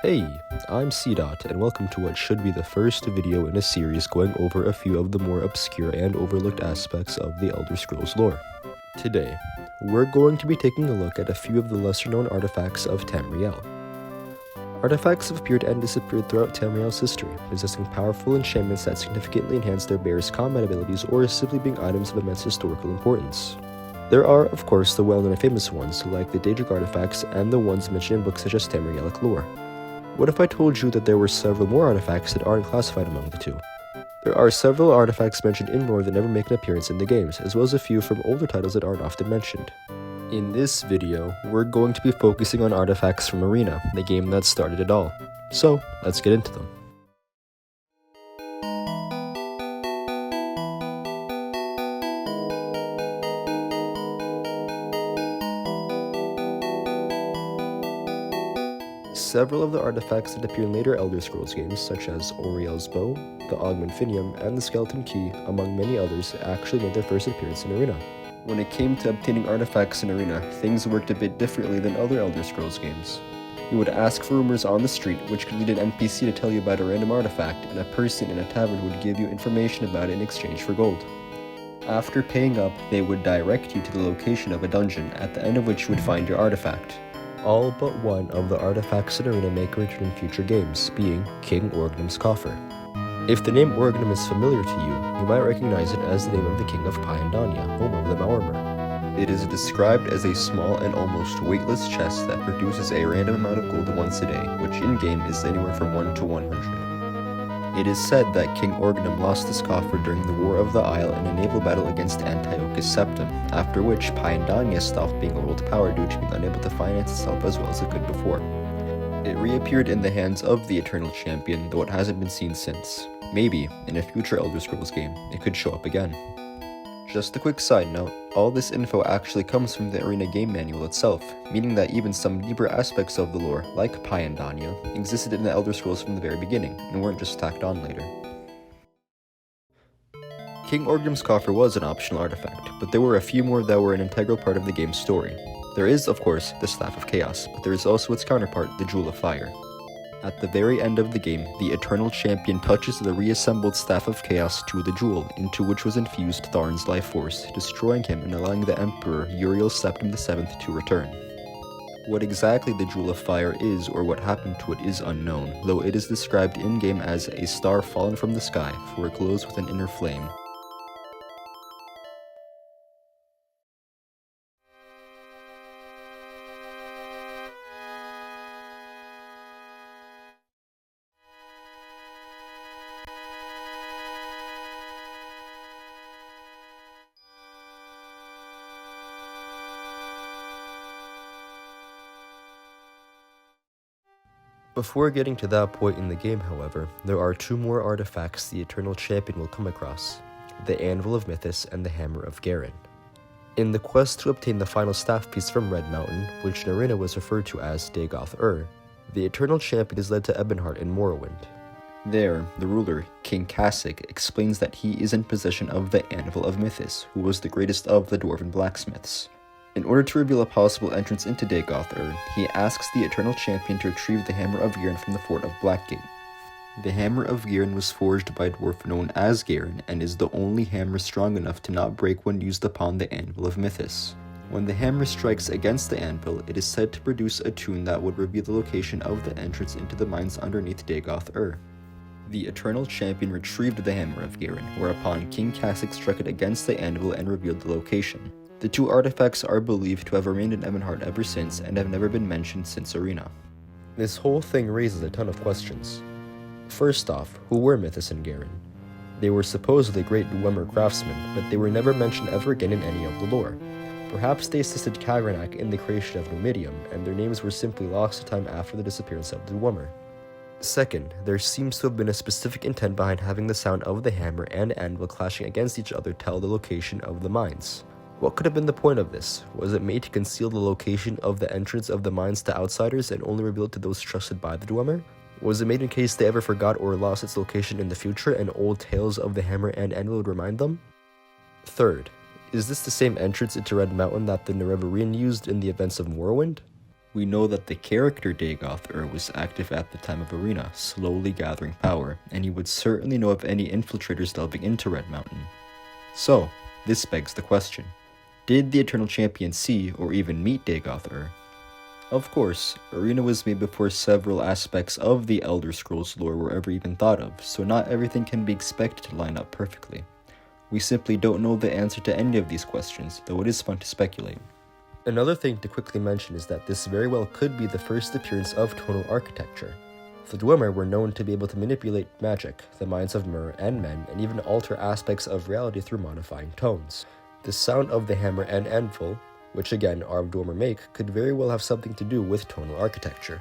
Hey, I'm CDOT, and welcome to what should be the first video in a series going over a few of the more obscure and overlooked aspects of the Elder Scrolls lore. Today, we're going to be taking a look at a few of the lesser-known artifacts of Tamriel. Artifacts have appeared and disappeared throughout Tamriel's history, possessing powerful enchantments that significantly enhance their bearer's combat abilities or simply being items of immense historical importance. There are, of course, the well-known and famous ones, like the Daedric artifacts and the ones mentioned in books such as Tamrielic lore. What if I told you that there were several more artifacts that aren't classified among the two? There are several artifacts mentioned in lore that never make an appearance in the games, as well as a few from older titles that aren't often mentioned. In this video, we're going to be focusing on artifacts from Arena, the game that started it all. So, let's get into them. Several of the artifacts that appear in later Elder Scrolls games, such as Uriel's Bow, the Augment Finium, and the Skeleton Key, among many others, actually made their first appearance in Arena. When it came to obtaining artifacts in Arena, things worked a bit differently than other Elder Scrolls games. You would ask for rumors on the street, which could lead an NPC to tell you about a random artifact, and a person in a tavern would give you information about it in exchange for gold. After paying up, they would direct you to the location of a dungeon, at the end of which you would find your artifact. All but one of the artifacts in Arena make a return in future games, being King Orgnum's Coffer. If the name Orgnum is familiar to you, you might recognize it as the name of the king of Pyandania, home of the Maormer. It is described as a small and almost weightless chest that produces a random amount of gold once a day, which in-game is anywhere from 1 to 100. It is said that King Orgnum lost this coffer during the War of the Isle in a naval battle against Antiochus Septim, after which Pyandania stopped being a world power due to being unable to finance itself as well as it could before. It reappeared in the hands of the Eternal Champion, though it hasn't been seen since. Maybe, in a future Elder Scrolls game, it could show up again. Just a quick side note, all this info actually comes from the Arena game manual itself, meaning that even some deeper aspects of the lore, like Pyandania, existed in the Elder Scrolls from the very beginning, and weren't just tacked on later. King Orgnum's Coffer was an optional artifact, but there were a few more that were an integral part of the game's story. There is, of course, the Staff of Chaos, but there is also its counterpart, the Jewel of Fire. At the very end of the game, the Eternal Champion touches the reassembled Staff of Chaos to the jewel, into which was infused Tharn's life force, destroying him and allowing the Emperor Uriel Septim VII to return. What exactly the Jewel of Fire is or what happened to it is unknown, though it is described in-game as a star fallen from the sky, for it glows with an inner flame. Before getting to that point in the game, however, there are two more artifacts the Eternal Champion will come across, the Anvil of Mithas and the Hammer of Gharen. In the quest to obtain the final staff piece from Red Mountain, which in Arena was referred to as Dagoth-Ur, the Eternal Champion is led to Ebonheart in Morrowind. There, the ruler, King Kasich, explains that he is in possession of the Anvil of Mithas, who was the greatest of the dwarven blacksmiths. In order to reveal a possible entrance into Dagoth-Ur, he asks the Eternal Champion to retrieve the Hammer of Gharen from the fort of Blackgate. The Hammer of Gharen was forged by a dwarf known as Gharen, and is the only hammer strong enough to not break when used upon the Anvil of Mithas. When the hammer strikes against the anvil, it is said to produce a tune that would reveal the location of the entrance into the mines underneath Dagoth-Ur. The Eternal Champion retrieved the Hammer of Gharen, whereupon King Kasich struck it against the anvil and revealed the location. The two artifacts are believed to have remained in Ebonheart ever since and have never been mentioned since Arena. This whole thing raises a ton of questions. First off, who were Mithas and Gharen? They were supposedly great Dwemer craftsmen, but they were never mentioned ever again in any of the lore. Perhaps they assisted Khagrenach in the creation of Numidium, and their names were simply lost to time after the disappearance of the Dwemer. Second, there seems to have been a specific intent behind having the sound of the hammer and anvil clashing against each other tell the location of the mines. What could have been the point of this? Was it made to conceal the location of the entrance of the mines to outsiders and only revealed to those trusted by the Dwemer? Was it made in case they ever forgot or lost its location in the future and old tales of the hammer and anvil would remind them? Third, is this the same entrance into Red Mountain that the Nerevarine used in the events of Morrowind? We know that the character Dagoth was active at the time of Arena, slowly gathering power, and he would certainly know of any infiltrators delving into Red Mountain. So, this begs the question. Did the Eternal Champion see or even meet Dagoth? Of course, Arena was made before several aspects of the Elder Scrolls lore were ever even thought of, so not everything can be expected to line up perfectly. We simply don't know the answer to any of these questions, though it is fun to speculate. Another thing to quickly mention is that this very well could be the first appearance of tonal architecture. The Dwemer were known to be able to manipulate magic, the minds of mer and men, and even alter aspects of reality through modifying tones. The sound of the hammer and anvil, which again Dwemer make, could very well have something to do with tonal architecture.